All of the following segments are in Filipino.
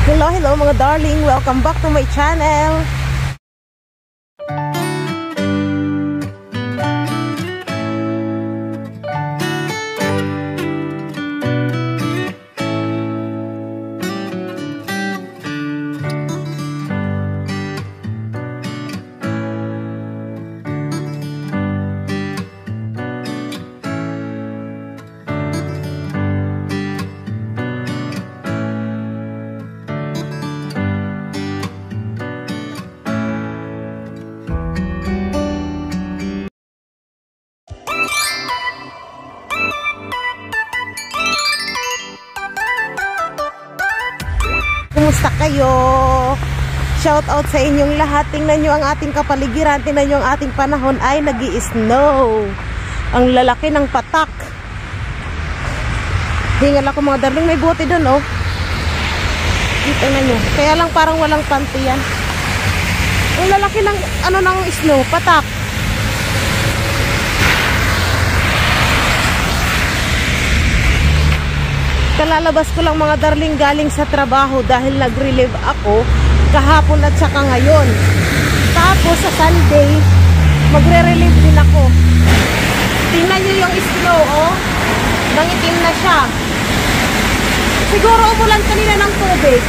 Hello, hello mga darling. Welcome back to my channel. Kumusta kayo? Shout out sa inyong lahat. Tingnan nyo ang ating kapaligiran. Tingnan nyo ang ating panahon ay nag-i-snow. Ang lalaki ng patak. Hingal ako mga darling. May bote doon oh. Tingnan nyo. Kaya lang parang walang panty yan. Ang lalaki ng ano ng snow. Patak. Kalalabas ko lang mga darling galing sa trabaho dahil nag-relieve ako kahapon at saka ngayon. Tapos sa Sunday, magre-relieve din ako. Tingnan nyo yung snow, oh. Nangitim na siya. Siguro umulan kanina ng tubig.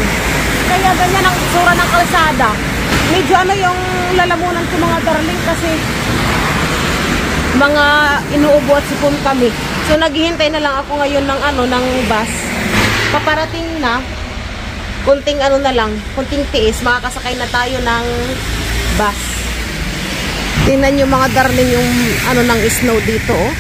Kaya ganyan ang itsura ng kalsada. Medyo ano yung lalamunan ko mga darling kasi mga inuubo at sipon kami. So naghihintay na lang ako ngayon ng ano ng bus. Paparating na. Kunting ano na lang, kunting tiis, makakasakay na tayo ng bus. Tingnan niyo mga darling yung ano ng snow dito, oh.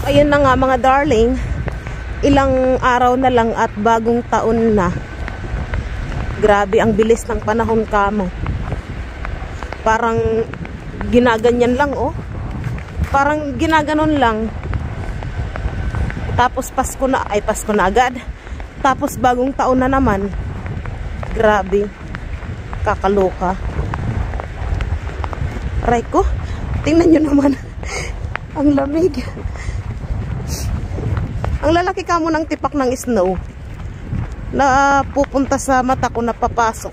Ayun na nga mga darling, ilang araw na lang at bagong taon na. Grabe ang bilis ng panahon kamo. Parang ginaganyan lang oh. Parang ginaganon lang. Tapos Pasko na, ay Pasko na agad. Tapos bagong taon na naman. Grabe. Kakaloka. Aray ko, tingnan nyo naman. Ang lamig. Ang lalaki kamo ng tipak ng snow na pupunta sa mata ko na papasok.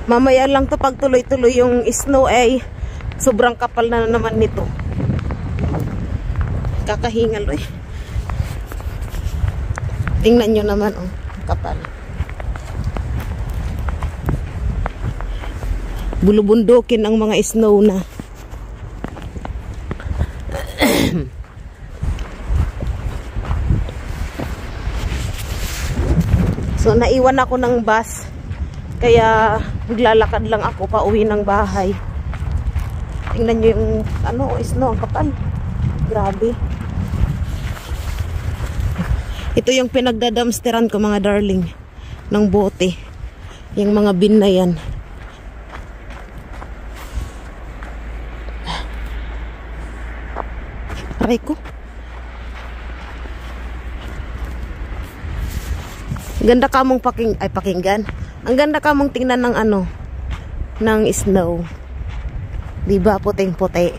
Mamaya lang to pag tuloy-tuloy yung snow ay sobrang kapal na naman nito. Kakahingal eh. Tingnan nyo naman oh, kapal. Bulubundukin ang mga snow na. So naiwan ako ng bus kaya maglalakad lang ako pa uwi ng bahay. Tingnan nyo yung ano, snow, ang kapal. Grabe. Ito yung pinagdadamsteran ko mga darling ng bote. Yung mga bin na yan. Aray ko. Ganda ka mong pakinggan. Ang ganda ka mong tingnan ng ano, ng snow. Diba, puting-puti.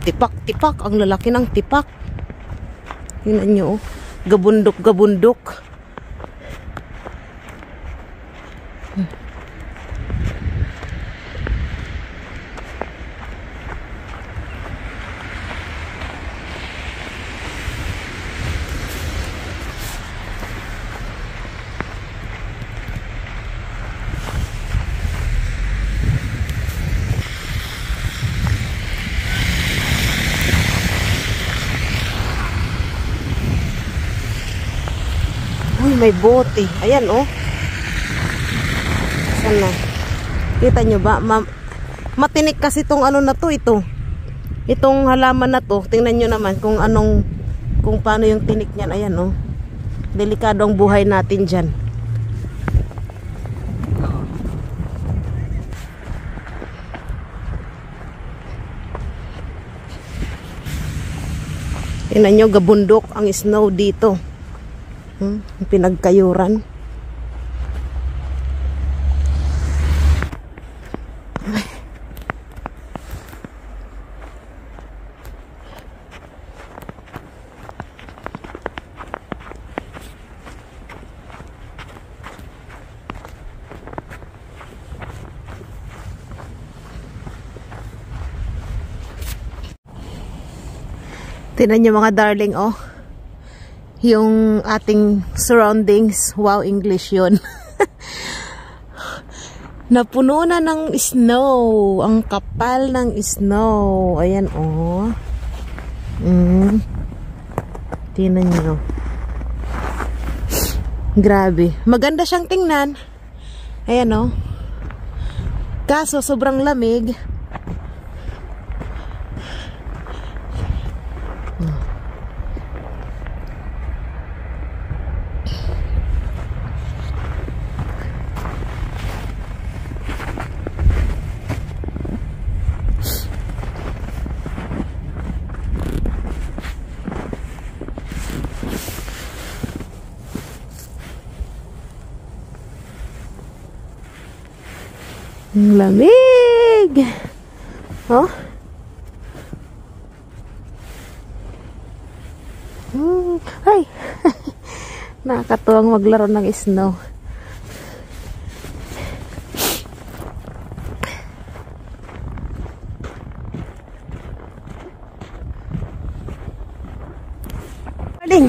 Tipak-tipak. Ang lalaki ng tipak. Tingnan nyo, oh. Gabundok-gabundok. Uy, may bote. Ayan, oh. Sana. Kita nyo ba? Matinik kasi itong ano na to, ito. Itong halaman na to. Tingnan nyo naman kung anong kung paano yung tinik niyan. Ayan oh. Delikado ang buhay natin dyan. Tingnan nyo, gabundok ang snow dito. Pinagkayuran. Tingnan nyo mga darling, oh. Yung ating surroundings. Wow, English yun. Napuno na ng snow. Ang kapal ng snow. Ayan, oh. Tingnan nyo. Grabe. Maganda siyang tingnan. Ayan, oh. Kaso, sobrang lamig. Lamig. Oh. Ay. Nakakatuwang maglaro ng snow. Darling,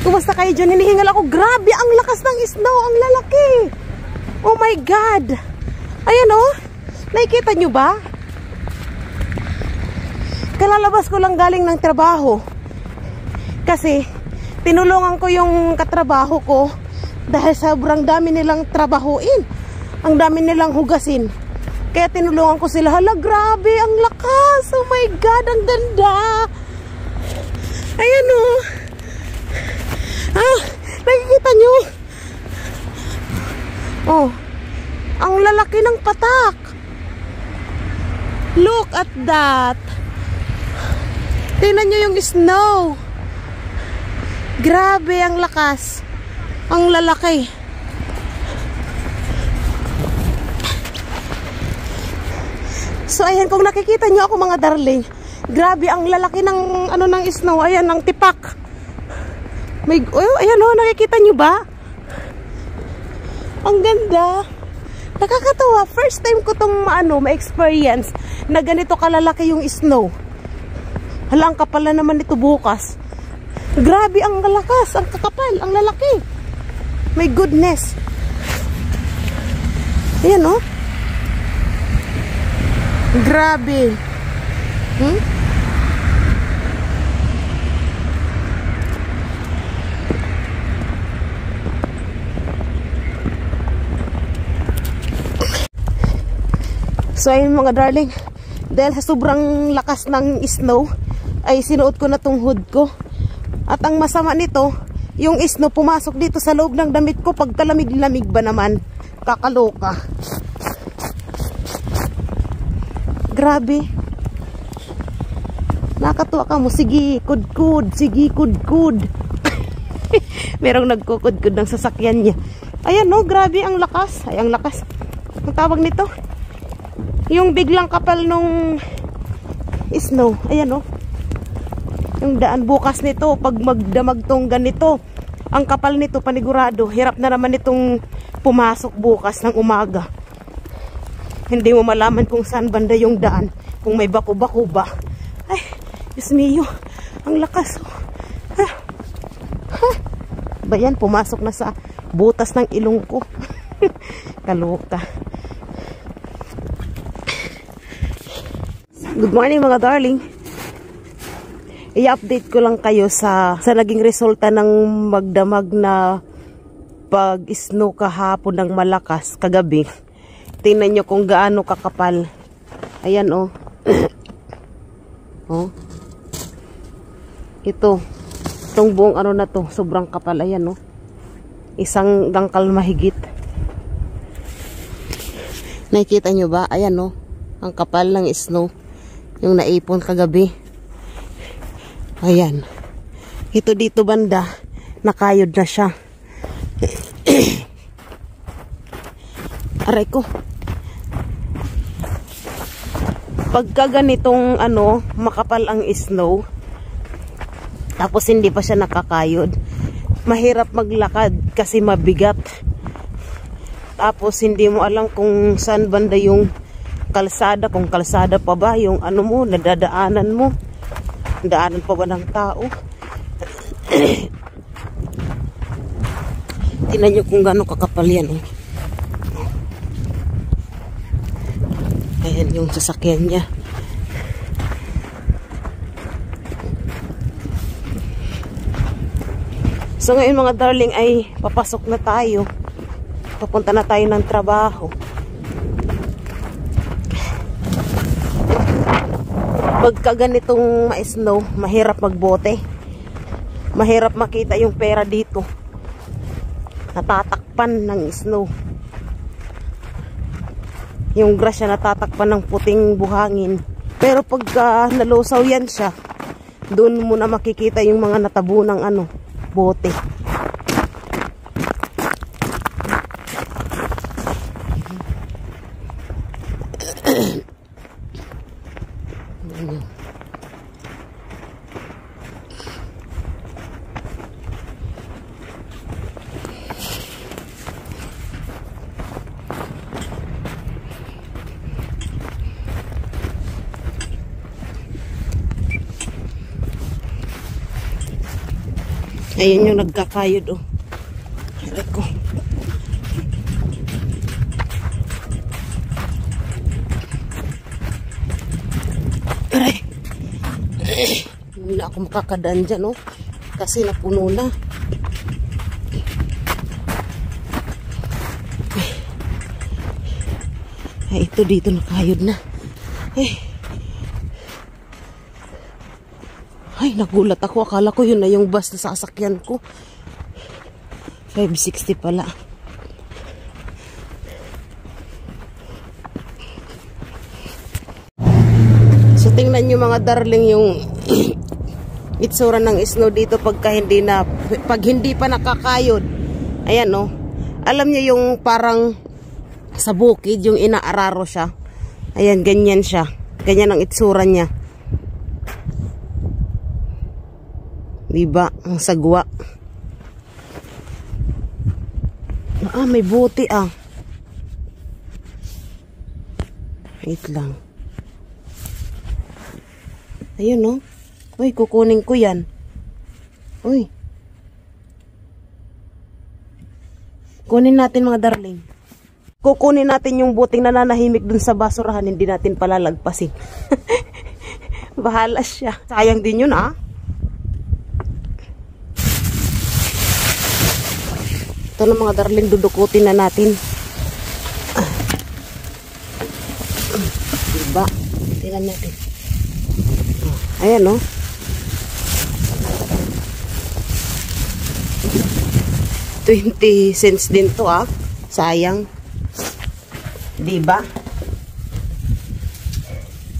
kumusta kayo dyan? Hinihingal ako. Grabe, ang lakas ng snow. Ang lalaki. Oh my God. Ayan oh, nakikita nyo ba? Kalalabas ko lang galing ng trabaho. Kasi, tinulungan ko yung katrabaho ko dahil sobrang dami nilang trabahuin. Ang dami nilang hugasin. Kaya tinulungan ko sila. Hala, grabe, ang lakas. Oh my God, ang ganda. Ayan oh. Ah, nakikita nyo? Oh. Ang lalaki ng patak. Look at that. Tingnan nyo yung snow. Grabe ang lakas. Ang lalaki. So ayan, kung nakikita nyo ako mga darling, grabe ang lalaki ng ano ng snow. Ayan, ng tipak. May, oh, ayan oh, nakikita nyo ba? Ang ganda. Nakakatawa, first time ko tong ma-experience na ganito kalalaki yung snow. Hala, ang kapal na naman ito bukas. Grabe ang lakas, ang kakapal, ang lalaki. My goodness. Ayan oh. Grabe. So ayun mga darling, dahil sa sobrang lakas ng snow, ay sinuot ko na tong hood ko. At ang masama nito, yung snow pumasok dito sa loob ng damit ko. Pag kalamig-lamig ba naman, kakaloka. Grabe. Nakatuwa ka mo, sige kudkud, sige kudkud. Merong nagkukudkud ng sasakyan niya. Ayan no, grabe ang lakas. Ay, ang lakas. Ang tawag nito, yung biglang kapal nung snow. Ayan oh. Yung daan bukas nito, pag magdamag tong ganito, ang kapal nito panigurado. Hirap na naman itong pumasok bukas ng umaga. Hindi mo malaman kung saan banda yung daan. Kung may bako-bako ba. Ay, Diyos mio. Ang lakas oh. Ha? Ha? Ba yan, pumasok na sa butas ng ilong ko. Kaloka. Good morning mga darling. I-update ko lang kayo sa naging resulta ng magdamag na pag-snow kahapon ng malakas kagabi. Tingnan nyo kung gaano kakapal. Ayan oh. Oh. Ito. Itong buong ano na to, sobrang kapal. Ayan, no? Isang dangkal mahigit. Nakikita nyo ba? Ayan, no? Ang kapal ng snow. Yung naipon kagabi. Ayan. Ito dito banda, nakayod na siya. Aray ko. Pagka ganitong ano, makapal ang snow, tapos hindi pa siya nakakayod, mahirap maglakad kasi mabigat. Tapos hindi mo alam kung saan banda yung kalsada, kung kalsada pa ba yung ano mo, nadadaanan mo. Daanan pa ba ng tao? Tingnan nyo kung gaano kakapal yan. Oh. Ayan yung sasakyan niya. So ngayon mga darling ay papasok na tayo. Papunta na tayo ng trabaho. Pagka ganitong ma-snow, mahirap magbote. Mahirap makita yung pera dito. Natatakpan ng snow. Yung grasya natatakpan ng puting buhangin. Pero pagka nalusaw yan siya, doon mo na makikita yung mga natabunang ano, bote. Ayan yung nagkakayod, oh. Aray ko. Aray. Wala ako makakadaan dyan, oh. Kasi napuno na. Ay, ito dito nakayod na. Ay, nagulat ako. Akala ko yun na yung bus na sasakyan ko. 560 pala. So, tingnan nyo mga darling yung itsura ng snow dito pag hindi pa nakakayod. Ayan, no? Alam nyo yung parang sa bukid, yung inaararo siya. Ayan, ganyan siya. Ganyan ang itsura niya. Diba? Ang sagwa. Ah, may buti ah. Wait lang. Ayun, no? Uy, kukunin ko yan. Uy. Kunin natin mga darling. Kukunin natin yung buting nananahimik dun sa basurahan. Hindi natin palalagpasin. Bahala siya. Sayang din yun ah. Ito na mga darling, dudukutin na natin. Diba? Tingnan natin. Ayan, no? $0.20 din to, ah. Sayang. Diba?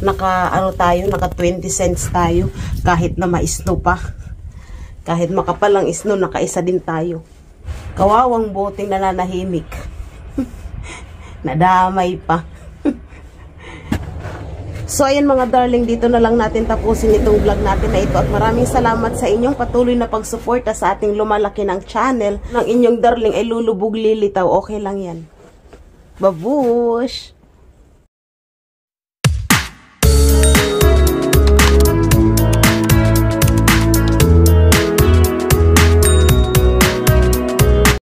Naka 20 cents tayo. Kahit na ma-snow pa. Kahit makapal ang snow, nakaisa din tayo. Kawawang boting nananahimik. Nadamay pa. So ayan mga darling, dito na lang natin tapusin itong vlog natin na ito. At maraming salamat sa inyong patuloy na pagsuporta sa ating lumalaki ng channel. Ng inyong darling ay lulubog lilitaw. Okay lang yan. Babush!